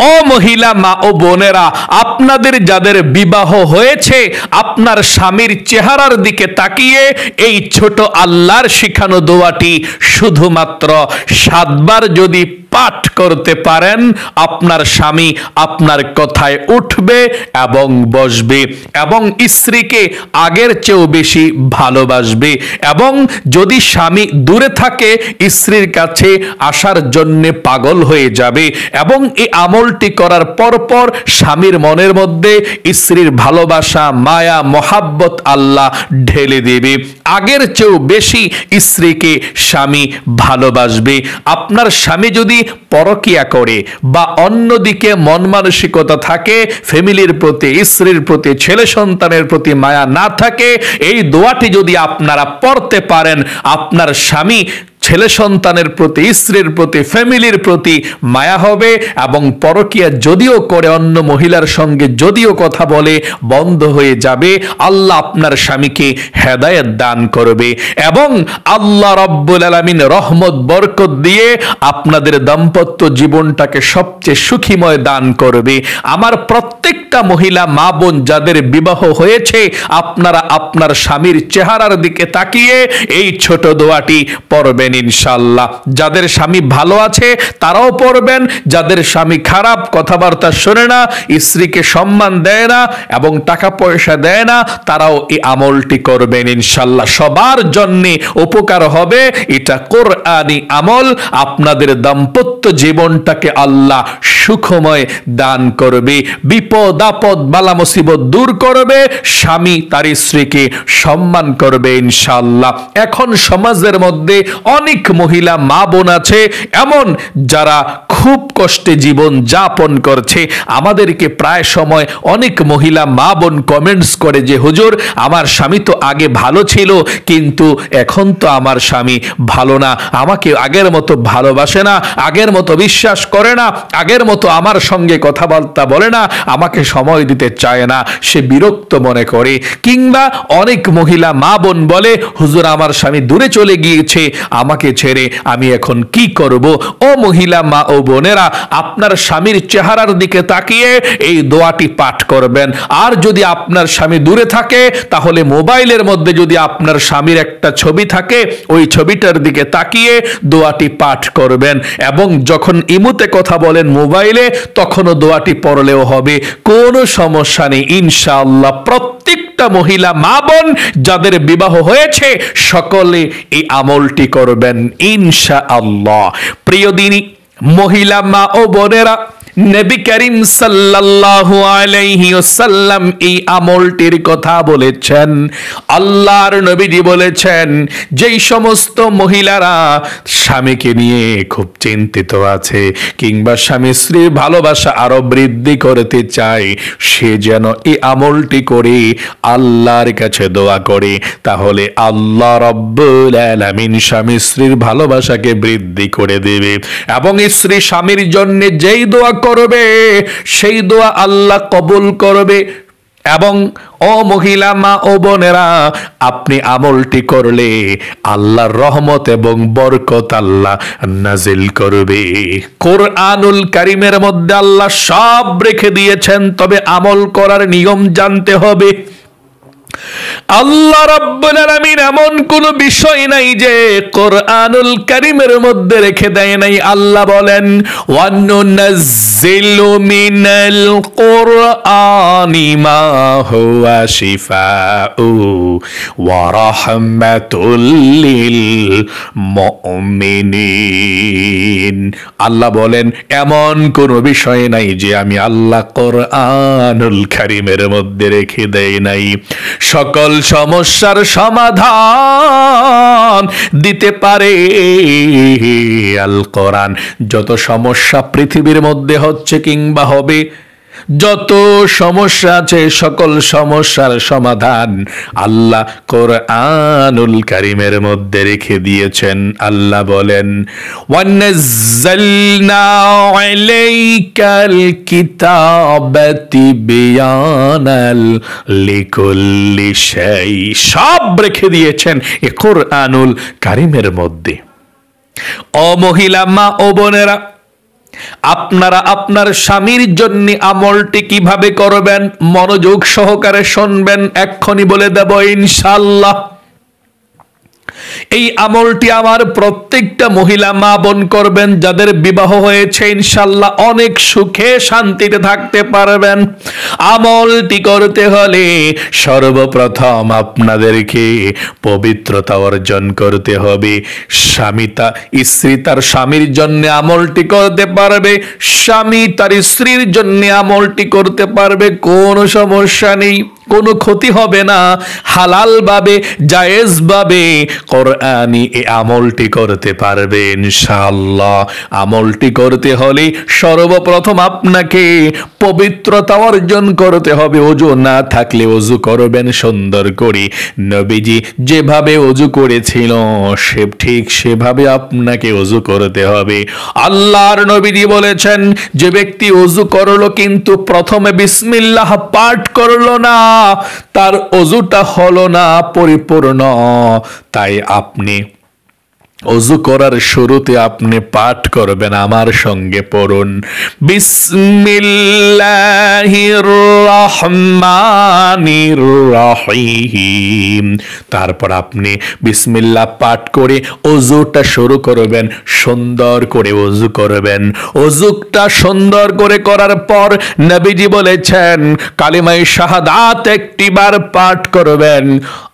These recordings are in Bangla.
ও মহিলা মা ও বোনেরা, আপনাদের যাদের বিবাহ হয়েছে, আপনার স্বামীর চেহারার দিকে তাকিয়ে এই ছোট আল্লাহর শিখানো দোয়াটি শুধুমাত্র 7 বার যদি পাঠ করতে পারেন, আপনার স্বামী আপনার কথায় উঠবে এবং বসবে এবং স্ত্রীকে আগের চেয়েও বেশি ভালোবাসবে। এবং যদি স্বামী দূরে থাকে, স্ত্রীর কাছে আসার জন্যে পাগল হয়ে যাবে। এবং এই আমলটি করার পরপর স্বামীর মনের মধ্যে স্ত্রীর ভালোবাসা, মায়া, মহাব্বত আল্লাহ ঢেলে দেবে। আগের চেয়েও বেশি স্ত্রীকে স্বামী ভালোবাসবে। আপনার স্বামী যদি পরকিয়া করে বা অন্যদিকে মন মানসিকতা থাকে, ফ্যামিলির প্রতি, স্ত্রীর প্রতি, ছেলে সন্তানের প্রতি মায়া না থাকে, এই দোয়াটি যদি আপনারা পড়তে পারেন, আপনার স্বামী ছেলে সন্তানের প্রতি, স্ত্রীর প্রতি, ফ্যামিলির প্রতি মায়া হবে এবং পরকিয়া যদিও করে, অন্য মহিলার সঙ্গে যদিও কথা বলে, বন্ধ হয়ে যাবে। আল্লাহ আপনার স্বামীকে হেদায়েত দান করবে এবং আল্লাহ রব্বুল আলামিন রহমত বরকত দিয়ে আপনাদের দাম্পত্য জীবনটাকে সবচেয়ে সুখীময় দান করবে। আমার প্রত্যেকটা মহিলা মা বোন যাদের বিবাহ হয়েছে, আপনারা আপনার স্বামীর চেহারার দিকে তাকিয়ে এই ছোট দোয়াটি পড়বেন ইনশাআল্লাহ। যাদের স্বামী ভালো আছে তারাও পড়বেন, যাদের স্বামী খারাপ, কথাবার্তা শোনে না, স্ত্রীকে সম্মান দেয় না এবং টাকা পয়সা দেয় না, তারাও এই আমলটি করবেন ইনশাআল্লাহ। সবার জন্য উপকার হবে। এটা কোরআনি আমল। আপনাদের দাম্পত্য জীবনটাকে আল্লাহ সুখময় দান করবে, বিপদ আপদ বালা মুসিবত দূর করবে, স্বামী তার স্ত্রীকে সম্মান করবে ইনশাআল্লাহ। এখন সমাজের মধ্যে অনেক মহিলা মা বোন আছে এমন যারা খুব কষ্টে জীবন যাপন করছে। আমাদেরকে প্রায় সময় অনেক মহিলা মা বোন কমেন্টস করে যে হুজুর, আমার স্বামী তো আগে ভালো ছিল, কিন্তু এখন তো আমার স্বামী ভালো না, আমাকে আগের মতো ভালোবাসে না, আগের মতো বিশ্বাস করে না, আগের মতো আমার সঙ্গে কথাবার্তা বলে না, আমাকে সময় দিতে চায় না, সে বিরক্ত মনে করে। কিংবা অনেক মহিলা মা বোন বলে, হুজুর আমার স্বামী দূরে চলে গিয়েছে, আমাকে ছেড়ে আমি এখন কি করব? ও মহিলা মা ও বোনেরা, আপনার স্বামীর চেহারার দিকে তাকিয়ে এই দোয়াটি পাঠ করবেন। আর যদি আপনার স্বামী দূরে থাকে, তাহলে মোবাইলের মধ্যে যদি আপনার স্বামীর একটা ছবি থাকে, ওই ছবিটার দিকে তাকিয়ে দোয়াটি পাঠ করবেন। এবং যখন ইমুতে কথা বলেন মোবাইলে, তখনও দোয়াটি পড়লেও হবে, কোনো সমস্যা নেই ইনশাআল্লাহ। প্রত্যেকটা মহিলা মা বোন যাদের বিবাহ হয়েছে সকলে এই আমলটি করবেন ইনশাআল্লাহ। প্রিয় দিনী মহিলা মা ও বোনেরা, নবী করিম সাল্লাল্লাহু আলাইহি ওয়াসাল্লাম এই আমলটির কথা বলেছেন। আল্লাহর নবীজি বলেছেন, যেই সমস্ত মহিলারা স্বামীকে নিয়ে খুব চিন্তিত আছে কিংবা স্বামী স্ত্রীর ভালোবাসা আরো বৃদ্ধি করতে চায়, সে যেন এই আমলটি করে আল্লাহর কাছে দোয়া করে, তাহলে আল্লাহ রব্বুল আলামিন স্বামী স্ত্রীর ভালোবাসাকে বৃদ্ধি করে দেবে এবং স্ত্রী স্বামীর জন্য যেই দোয়া করবে সেই দোয়া আল্লাহ কবুল করবে। এবং ও মহিলা মা ও বোনেরা, আপনি আমলটি করলে আল্লাহর রহমত এবং বরকত আল্লাহ নাজিল করবে। কোরআনুল কারীমের মধ্যে আল্লাহ সব রেখে দিয়েছেন, তবে আমল করার নিয়ম জানতে হবে। আল্লাহ রাব্বুল আলামিন এমন কোন বিষয় নাই যে কোরআনুল কারীমের মধ্যে রেখে দেয় নাই। আল্লাহ বলেন, ওয়ানুনাজ্জিলু মিনাল কুরআনি মা হুয়া শিফাউ ওয়া রাহমাতুল লিল মুমিনিন। আল্লাহ বলেন, এমন কোন বিষয় নাই যে আমি আল্লাহ কোরআনুল কারীমের মধ্যে রেখে দেই নাই। সকল সমস্যার সমাধান দিতে পারে আল কোরআন। যত সমস্যা পৃথিবীর মধ্যে হচ্ছে কিংবা হবে, যত সমস্যা আছে, সকল সমস্যার সমাধান আল্লাহ কোরআনুল কারীমের মধ্যে রেখে দিয়েছেন। আল্লাহ বলেন, ওয়ানাজ্জালনা আলাইকাল কিতাবাতি বিয়ানাল লিকুল্লি শাই। সব রেখে দিয়েছেন এ কোরআনুল কারীমের মধ্যে। ও মহিলা মা ও বোনেরা, আপনারা আপনার স্বামীর জন্য আমলটি কিভাবে করবেন মনোযোগ সহকারে শুনবেন, এক্ষুনি বলে দেব ইনশাআল্লাহ। এই আমলটি আমার প্রত্যেকটা মহিলা মা বোন করবেন যাদের বিবাহ হয়েছে, ইনশাআল্লাহ অনেক সুখে শান্তিতে থাকতে পারবেন। আমলটি করতে হলে সর্বপ্রথম আপনাদেরকে পবিত্রতা অর্জন করতে হবে। স্ত্রী তার স্বামীর জন্য আমলটি করতে পারবে, স্বামী তার স্ত্রীর জন্য আমলটি করতে পারবে, কোনো সমস্যা নেই, কোনো ক্ষতি হবে না। হালাল ভাবে জায়েজ ভাবে কোরআনি এই আমলটি করতে পারবে ইনশাআল্লাহ। আমলটি করতে হলে সর্বপ্রথম আপনাকে পবিত্রতা অর্জন করতে হবে। ওযু না থাকলে ওযু করবেন সুন্দর করে। নবীজি যেভাবে ওযু করেছিল ঠিক সেভাবে আপনাকে ওযু করতে হবে। আল্লাহর নবীজি বলেছেন, যে ব্যক্তি ওযু করলো কিন্তু প্রথমে বিসমিল্লাহ পাঠ করলো না, তার ওযুটা হলো না পরিপূর্ণ। তাই আপনি ওযু করার শুরুতে আপনি পাঠ করবেন, আমার সঙ্গে পড়ুন, বিসমিল্লাহির রহমানির রহিম। তারপর আপনি বিসমিল্লাহ পাঠ করে ওযুটা শুরু করবেন, সুন্দর করে ওযু করবেন। ওযুটা সুন্দর করে করার পর নবীজি বলেছেন কালিমায়ে শাহাদাত একটিবার পাঠ করবেন।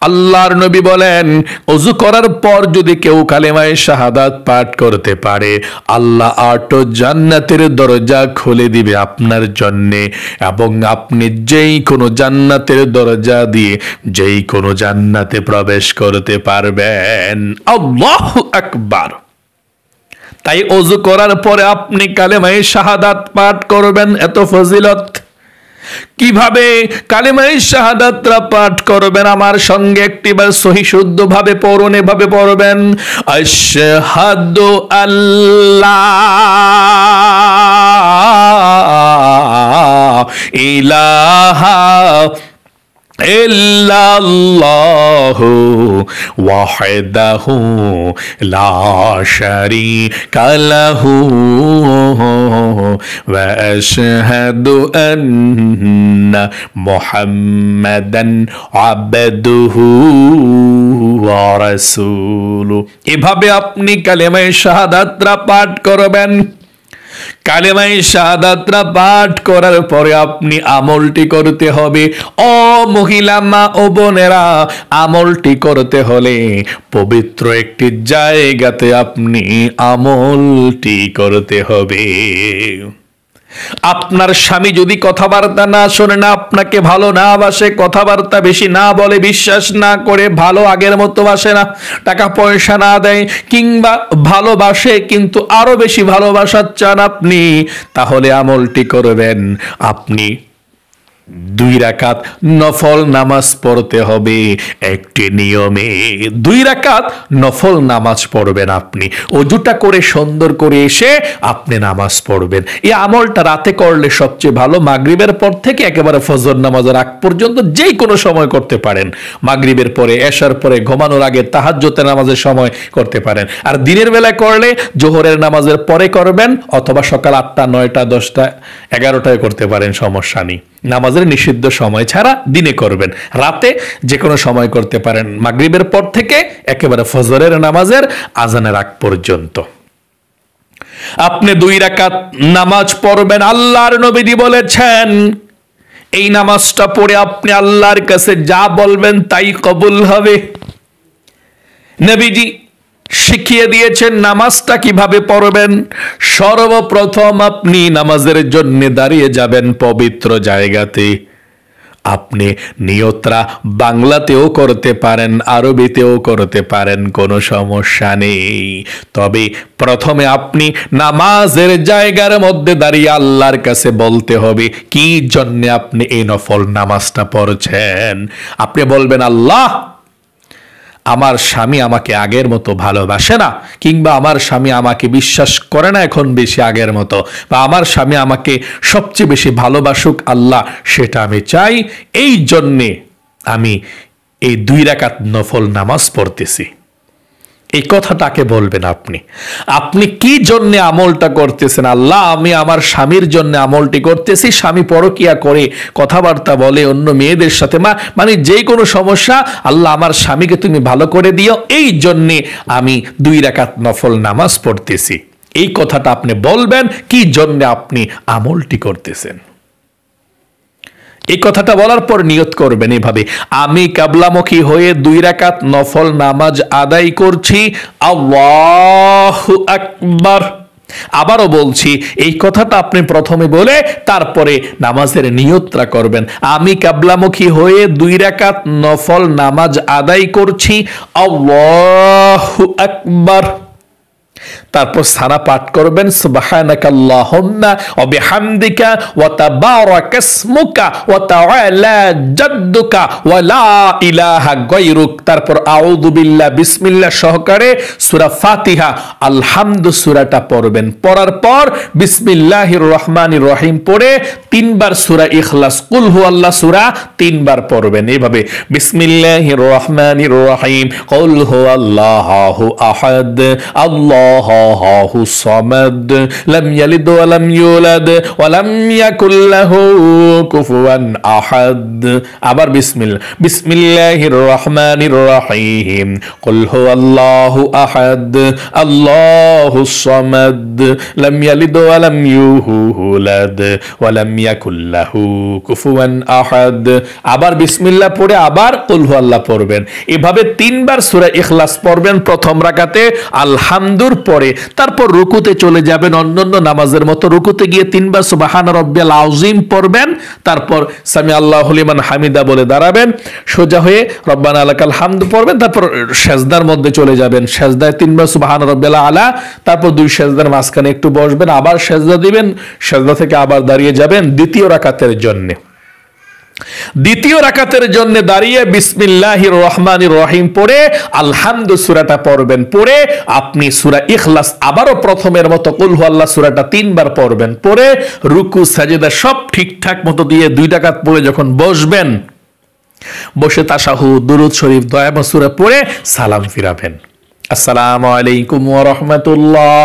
আল্লাহর নবী বলেন, ওযু করার পর যদি কেউ কালিমায়ে শাহাদাত পাঠ করতে পারে, আল্লাহ 8 জান্নাতের দরজা খুলে দিবে আপনার জন্য, এবং আপনি যেই কোনো জান্নাতের দরজা দিয়ে যেই কোনো জান্নাতে প্রবেশ করতে পারবেন। আল্লাহু আকবার। তাই ওযু করার পরে আপনি কালিমায়ে শাহাদাত পাঠ করবেন, এত ফজিলত। কিভাবে কালিমায়ে শাহাদাতটা পাঠ করবেন আমার সঙ্গে একটিবার সহি শুদ্ধ ভাবে পড়ুন। এভাবে পড়বেন, আশহাদু আল্লাহ ইলাহা ইল্লাল্লাহু ওয়াহদাহু লা শারীকা লাহু ওয়া আশহাদু আন্না মুহাম্মাদান আবদুহু ওয়া রাসূলুহু। এভাবে আপনি কালিমায়ে শাহাদাতটা পাঠ করবেন। কালিমায়ে শাহাদাতটা পাঠ করার পরে আপনি আমলটি করতে হবে। ও মহিলা মা ও বোনেরা, আমলটি করতে হলে পবিত্র একটি জায়গাতে আপনি আমলটি করতে হবে। আপনার স্বামী যদি কথাবার্তা না শোনে, না আপনাকে ভালো না বাসে, কথাবার্তা বেশি না বলে, বিশ্বাস না করে, ভালো আগের মতো বাসে না, টাকা পয়সা না দেয়, কিংবা ভালোবাসে কিন্তু আরো বেশি ভালোবাসা চান আপনি, তাহলে আমলটি করবেন। আপনি 2 রাকাত নফল নামাজ পড়তে হবে একটি নিয়মে। 2 রাকাত নফল নামাজ পড়বেন আপনি। ওযুটা করে সুন্দর করে এসে আপনি নামাজ পড়বেন। এই আমলটা রাতে করলে সবচেয়ে ভালো। মাগরিবের পর থেকে একেবারে ফজর নামাজের আগ পর্যন্ত যেই কোনো সময় করতে পারেন। মাগরিবের পরে, এশার পরে, ঘুমানোর আগে, তাহাজ্জুদের নামাজের সময় করতে পারেন। আর দিনের বেলায় করলে জোহরের নামাজের পরে করবেন, অথবা সকাল 8টা, 9টা, 10টা, 11টায় করতে পারেন, সমস্যা নেই। নামাজের নিষিদ্ধ সময় ছাড়া দিনে করবেন। রাতে যে কোনো সময় করতে পারেন, মাগরিবের পর থেকে একেবারে ফজরের নামাজের আজানের আগ পর্যন্ত। আপনি 2 রাকাত নামাজ পড়বেন। আল্লাহর নবী বলেছেন, এই নামাজটা পড়ে আপনি আল্লাহর কাছে যা বলবেন তাই কবুল হবে। নবীজি শিখিয়ে দিয়েছেন নামাজটা কিভাবে পড়বেন। সর্বপ্রথম আপনি নামাজের জন্য দাঁড়িয়ে যাবেন পবিত্র জায়গাতে। আপনি নিয়তরা বাংলাতেও করতে পারেন, আরবিতেও করতে পারেন, কোনো সমস্যা নেই। তবে প্রথমে আপনি নামাজের জায়গার মধ্যে দাঁড়িয়ে আল্লাহর কাছে বলতে হবে কি জন্য আপনি এই নফল নামাজটা পড়ছেন। আপনি বলবেন, আল্লাহ, আমার স্বামী আমাকে আগের মতো ভালোবাসে না, কিংবা আমার স্বামী আমাকে বিশ্বাস করে না এখন বেশি আগের মতো, বা আমার স্বামী আমাকে সবচেয়ে বেশি ভালোবাসুক আল্লাহ, সেটা আমি চাই। এই জন্যে আমি এই 2 রাকাত নফল নামাজ পড়তেছি। এই কথাটাকে বলবেন আপনি। আপনি কি জন্য আমলটা করতেছেন? আল্লাহ, আমি আমার স্বামীর জন্য আমলটি করতেছি। স্বামী পরকিয়া করে, কথাবার্তা বলে অন্য মেয়েদের সাথে, মানে যে কোনো সমস্যা, আল্লাহ আমার স্বামীকে তুমি ভালো করে দিও, এই জন্যে আমি 2 রাকাত নফল নামাজ পড়তেছি। এই কথাটা আপনি বলবেন কি জন্য আপনি আমলটি করতেছেন। এই কথাটা বলার পর নিয়ত করবেন এভাবে, আমি কিবলামুখী হয়ে 2 রাকাত নফল নামাজ আদায় করছি, আল্লাহু আকবার। আবারও বলছি, এই কথাটা আপনি প্রথমে বলে তারপরে নামাজের নিয়তটা করবেন। আমি কিবলামুখী হয়ে 2 রাকাত নফল নামাজ আদায় করছি, আল্লাহু আকবার। তারপর সানা পাঠ করবেন, সুবহানাকাল্লাহুম্মা ওয়া বিহামদিকা ওয়া তাবারাকাসমুকা ওয়া তাআলা জাদ্দুকা ওয়া লা ইলাহা গায়রুক। তারপর আউযু বিল্লাহ বিসমিল্লাহ সহকারে সূরা ফাতিহা আলহামদু সূরাটা পড়বেন। পড়ার পর বিসমিল্লাহির রহমানির রহিম পড়ে 3 বার সূরা ইখলাস, কুল হুয়াল্লাহ সূরা 3 বার পড়বেন। এইভাবে বিসমিল্লাহির রহমানির রহিম, কুল হুয়াল্লাহু আহাদ, আল্লাহু সামাদ, লাম ইয়ালিদ ওয়া লাম ইউলাদ ওয়া লাম ইয়াকুল লাহু কুফুয়ান আহাদ। আবার বিসমিল্লাহির রহমানির রহিম, কুল হুয়াল্লাহু আহাদ, আল্লাহু সামাদ, লাম ইয়ালিদ ওয়া লাম ইউলাদ ওয়া লাম ইয়াকুল লাহু কুফুয়ান আহাদ। আবার বিসমিল্লাহ পড়ে আবার কুল হুয়াল্লাহ পড়বেন। এভাবে 3 বার সূরা ইখলাস পড়বেন প্রথম রাকাতে, আলহামদুর পরে তারপর রুকুতে চলে যাবেন। অন্যান্য নামাজের মতো রুকুতে গিয়ে 3 বার সুবহানা রাব্বিয়াল আযীম পড়বেন, তারপর সামি আল্লাহু লিমান হামিদা বলে দাঁড়াবেন, সোজা হয়ে রব্বানা লাকাল হামদ পড়বেন, তারপর সেজদার মধ্যে চলে যাবেন। সেজদায় 3 বার সুবহানা রাব্বিয়াল আলা, তারপর 2 সেজদার মাঝখানে একটু বসবেন, আবার সেজদা দিবেন, সেজদা থেকে আবার দাঁড়িয়ে যাবেন দ্বিতীয় রাকাতের জন্য। দ্বিতীয় রাকাতের জন্য দাঁড়িয়ে বিসমিল্লাহির রহমানির রহিম পড়ে আলহামদু সূরাটা পড়বেন। পড়ে আপনি সূরা ইখলাস আবারও প্রথমের মতো কুল হুয়াল্লাহ সূরাটা 3 বার পড়বেন। পড়ে রুকু সাজদা সব ঠিকঠাক মতো দিয়ে 2 রাকাত পড়ে যখন বসবেন, বসে তাশাহুদ, দুরূদ শরীফ, দোয়া মাসুরা পড়ে সালাম ফিরাবেন। আসসালামু আলাইকুম ওয়া রাহমাতুল্লাহ,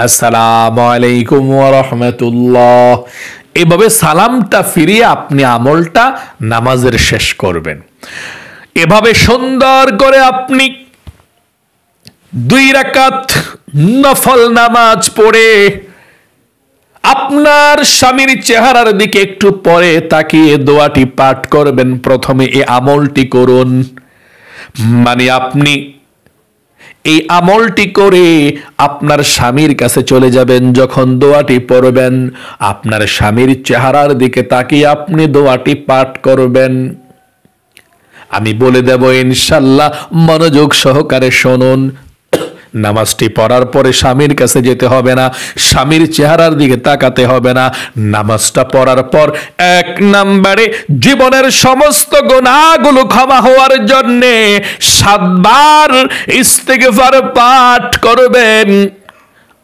আসসালামু আলাইকুম ওয়া রাহমাতুল্লাহ। এভাবে সালামটা ফিরিয়ে আপনি আমলটা নামাজের শেষ করবেন। এভাবে সুন্দর করে আপনি 2 রাকাত নফল নামাজ পড়ে আপনার স্বামীর চেহারার দিকে একটু পরে তাকিয়ে দোয়াটি পাঠ করবেন। প্রথমে এই আমলটি করুন, মানে আপনি এই আমলটি করে আপনার স্বামীর কাছে চলে যাবেন। যখন দোয়াটি পড়বেন, আপনার স্বামীর চেহারার দিকে তাকিয়ে আপনি দোয়াটি পাঠ করবেন। আমি বলে দেব ইনশাআল্লাহ, মনোযোগ সহকারে শুনুন। নামাজটি পড়ার পরে স্বামীর কাছে যেতে হবে না, স্বামীর চেহারার দিকে তাকাতে হবে না। নামাজটা পড়ার পর 1 নম্বরে জীবনের সমস্ত গুনাহগুলো ক্ষমা হওয়ার জন্য 7 বার ইস্তিগফার পাঠ করবেন।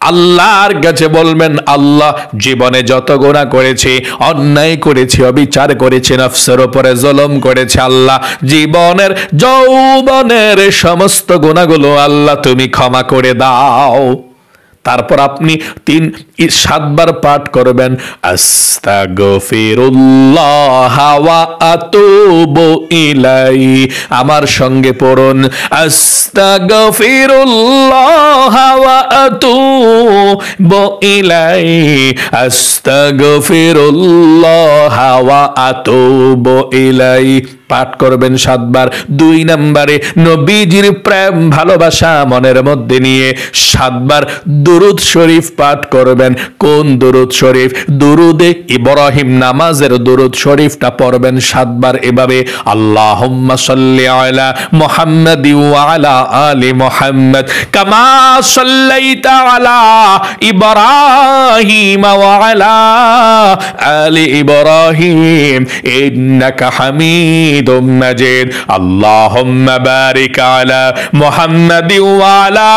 আল্লাহর কাছে বলবেন, আল্লাহ, জীবনে যত গুনাহ করেছি, অন্যায় করেছি, অবিচার করেছি, নফসের উপরে জুলুম করেছি, আল্লাহ জীবনের যৌবনের সমস্ত গুনাহগুলো আল্লাহ তুমি ক্ষমা করে দাও। তারপর আপনি 7 বার পাঠ করবেন, আস্তাগফিরুল্লাহ ওয়া আতুবু ইলাইহি। আমার সঙ্গে পড়ুন, আস্তাগফিরুল্লাহ ওয়া আতুবু ইলাইহি, আস্তাগফিরুল্লাহ ওয়া আতুবু ইলাইহি। পাঠ করবেন 7 বার। 2 নম্বরে নবীজির প্রেম ভালোবাসা মনের মধ্যে নিয়ে 7 বার দুরূদ শরীফ পাঠ করবেন। কোন দুরূদ শরীফ? দুরুদে ইব্রাহিম, নামাজের দুরূদ শরীফটা পড়বেন 7 বার এভাবে, আল্লাহুম্মা সাল্লি আলা মুহাম্মাদ ওয়া আলা আলি মুহাম্মাদ কামা সাল্লাইতা আলা ইব্রাহিম ওয়া আলা আলি ইব্রাহিম ইন্নাকা হামিদ হামিদুম মাজিদ। আল্লাহুম্মা বারিক আলা মুহাম্মাদিন ওয়া আলা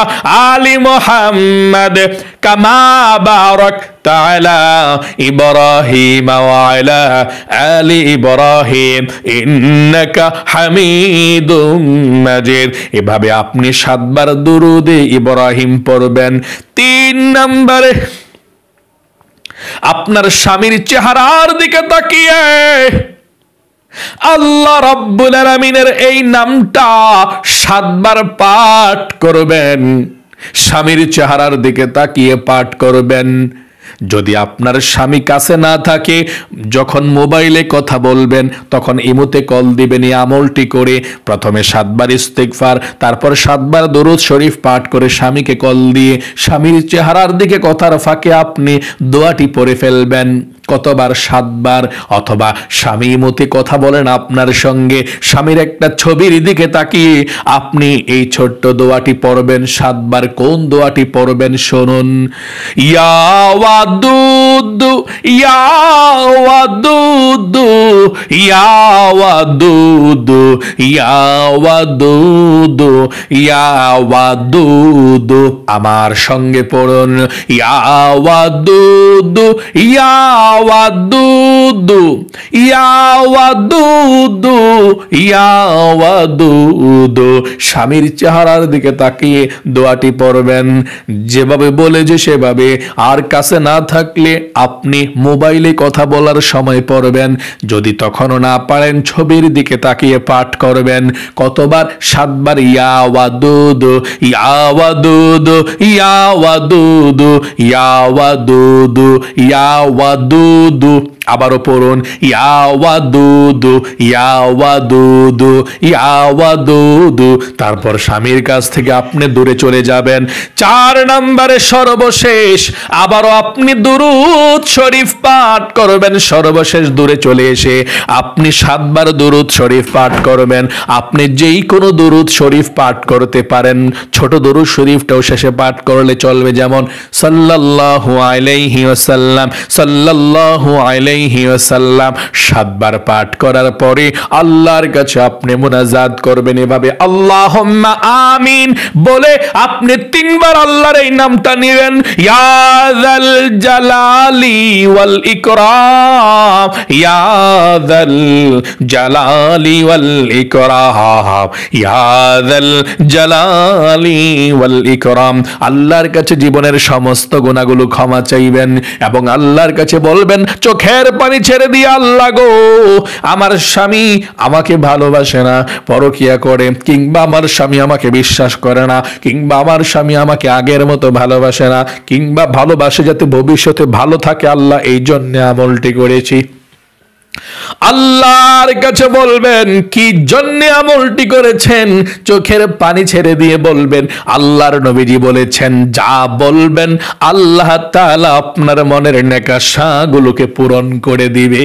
আলি মুহাম্মাদ কামা বারাকতা আলা ইব্রাহিম ওয়া আলা আলি ইব্রাহিম ইন্নাকা হামিদুম মাজিদ। এভাবে আপনি 7 বার দুরুদে ইব্রাহিম পড়বেন। 3 নম্বরে আপনার স্বামীর চেহারার দিকে তাকিয়ে আল্লাহ রাব্বুল আলামিনের এই নামটা 7 বার পাঠ করবেন। স্বামীর চেহারার দিকে তাকিয়ে পাঠ করবেন। যদি আপনার স্বামী কাছে না থাকে, যখন মোবাইলে কথা বলবেন তখন ইমোতে কল দিবেন। এই আমলটি করে প্রথমে 7 বার ইস্তিগফার, তারপর 7 বার দরুদ শরীফ পাঠ করে স্বামীকে কল দিয়ে স্বামীর চেহারার দিকে কথার ফাঁকে আপনি দোয়াটি পড়ে ফেলবেন। কতবার? 7 বার। অথবা স্বামী ইমোতে কথা বলেন আপনার সঙ্গে, স্বামীর একটা ছবির দিকে তাকিয়ে আপনি এই ছোট্ট দোয়াটি পড়বেন 7 বার। কোন দোয়াটি পড়বেন শুনুন। ইয়া ওয়াদুদ ইয়া ওয়াদুদ ইয়া ওয়াদুদ ইয়া ওয়াদুদ ইয়া ওয়াদুদ। আমার সঙ্গে পড়ুন। ইয়া ওয়াদুদ ইয়া ওয়াদুদ ইয়া ওয়াদুদ ইয়া ওয়াদুদ। স্বামীর চেহারার দিকে তাকিয়ে দোয়াটি পড়বেন যেভাবে বলেছে সেভাবে। আর কাছে না থাকলে আপনি মোবাইলে কথা বলার সময় পড়বেন। যদি তখনও না পারেন ছবির দিকে তাকিয়ে পাঠ করবেন। কতবার? 7 বার। ইয়া ওয়াদুদ ইয়া ওয়াদুদ ইয়া ওয়াদুদ ইয়া ওয়াদুদ ইয়া ওয়াদুদ। আবারও পড়ুন। ইয়া ওয়াদুদ ইয়া ওয়াদুদ ইয়া ওয়াদুদ। তারপর স্বামীর কাছ থেকে আপনি দূরে চলে যাবেন। 4 নম্বরে সর্বশেষ আবারও আপনি দুরূদ শরীফ পাঠ করবেন। সর্বশেষ দূরে চলে এসে আপনি 7 বার দুরূদ শরীফ পাঠ করবেন। আপনি যেই কোনো দুরূদ শরীফ পাঠ করতে পারেন। ছোট দুরূদ শরীফটাও শেষে পাঠ করলে চলবে, যেমন সাল্লাল্লাহু আলাইহি ওয়াসাল্লাম সাল্লাল্লাহু আলাইহি ওয়াসাল্লাম। 7 বার পাঠ করার পরে আল্লাহর কাছে আপনি মুনাজাত করবেন এভাবে, আল্লাহুম্মা আমিন বলে আপনি 3 বার আল্লাহর এই নামটা নেবেন। ইয়া যাল জালালি ওয়াল ইকরাম ইয়া যাল জালালি ওয়াল ইকরাম ইয়া যাল জালালি ওয়াল ইকরাম। আল্লাহর কাছে জীবনের সমস্ত গুনাহগুলো ক্ষমা চাইবেন এবং আল্লাহর কাছে বলবেন চোখের পানি ছেড়ে দিয়ে, আল্লাহ গো, আমার স্বামী আমাকে ভালোবাসে না, পরকিয়া করে, কিংবা আমার স্বামী আমাকে বিশ্বাস করে না, কিংবা আমার স্বামী আমাকে আগের মতো ভালোবাসে না, কিংবা ভালোবাসে যাতে ভবিষ্যতে ভালো থাকে, আল্লাহ এই জন্য আমলটি করেছি। আল্লাহর কাছে বলবেন কি জন্য আমলটি করেছেন, চোখের পানি ছেড়ে দিয়ে বলবেন। আল্লাহর নবীজি বলেছেন যা বলবেন আল্লাহ তাআলা আপনার মনের নেক আশাগুলোকে পূরণ করে দিবে।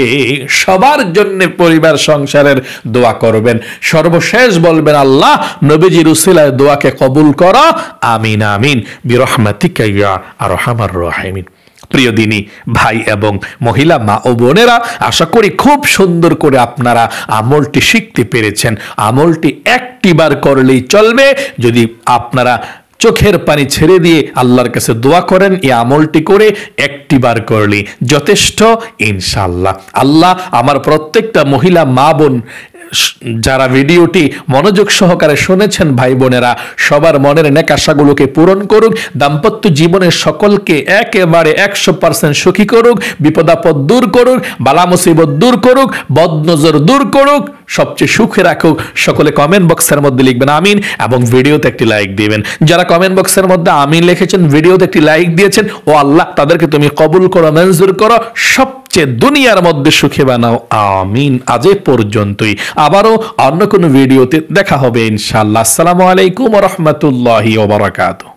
সবার জন্য পরিবার সংসারের দোয়া করবেন। সর্বশেষ বলবেন আল্লাহ নবীজির উসিলায় দোয়াকে কবুল করো, আমিন আমিন বিরহমাতিকা ইয়া আরহামার রাহিমিন। প্রিয় দিনী ভাই এবং মহিলা মা ও বোনেরা, আশা করি খুব সুন্দর করে আপনারা আমলটি শিখতে পেরেছেন। আমলটি একটি বার করলেই চলবে। যদি আপনারা চোখের পানি ছেড়ে দিয়ে আল্লাহর কাছে দোয়া করেন, এই আমলটি করে একটি বার করলেই যথেষ্ট ইনশাআল্লাহ। আল্লাহ আমার প্রত্যেকটা মহিলা মা বোন যারা ভিডিওটি মনোযোগ সহকারে শুনেছেন, ভাই বোনেরা, সবার মনের নেক আশাগুলোকে পূরণ করুক, দাম্পত্য জীবনের সকলকে একেবারে 100% সুখী করুক, বিপদাপদ দূর করুক, বালা মুসিবত দূর করুক, বদনজর দূর করুক, সবচেয়ে সুখে রাখুক। সকলে কমেন্ট বক্সের মধ্যে লিখবেন আমিন এবং ভিডিওতে একটি লাইক দিবেন। যারা কমেন্ট বক্সের মধ্যে আমিন লিখেছেন, ভিডিওতে একটি লাইক দিয়েছেন, ও আল্লাহ তাদেরকে তুমি কবুল করো, মঞ্জুর করো, সবচেয়ে দুনিয়ার মধ্যে সুখে বানাও, আমিন। আজ এ পর্যন্তই, আবারও অন্য কোনো ভিডিওতে দেখা হবে ইনশাআল্লাহ। আসসালামু আলাইকুম ওয়া রাহমাতুল্লাহি ওয়া বারাকাতুহু।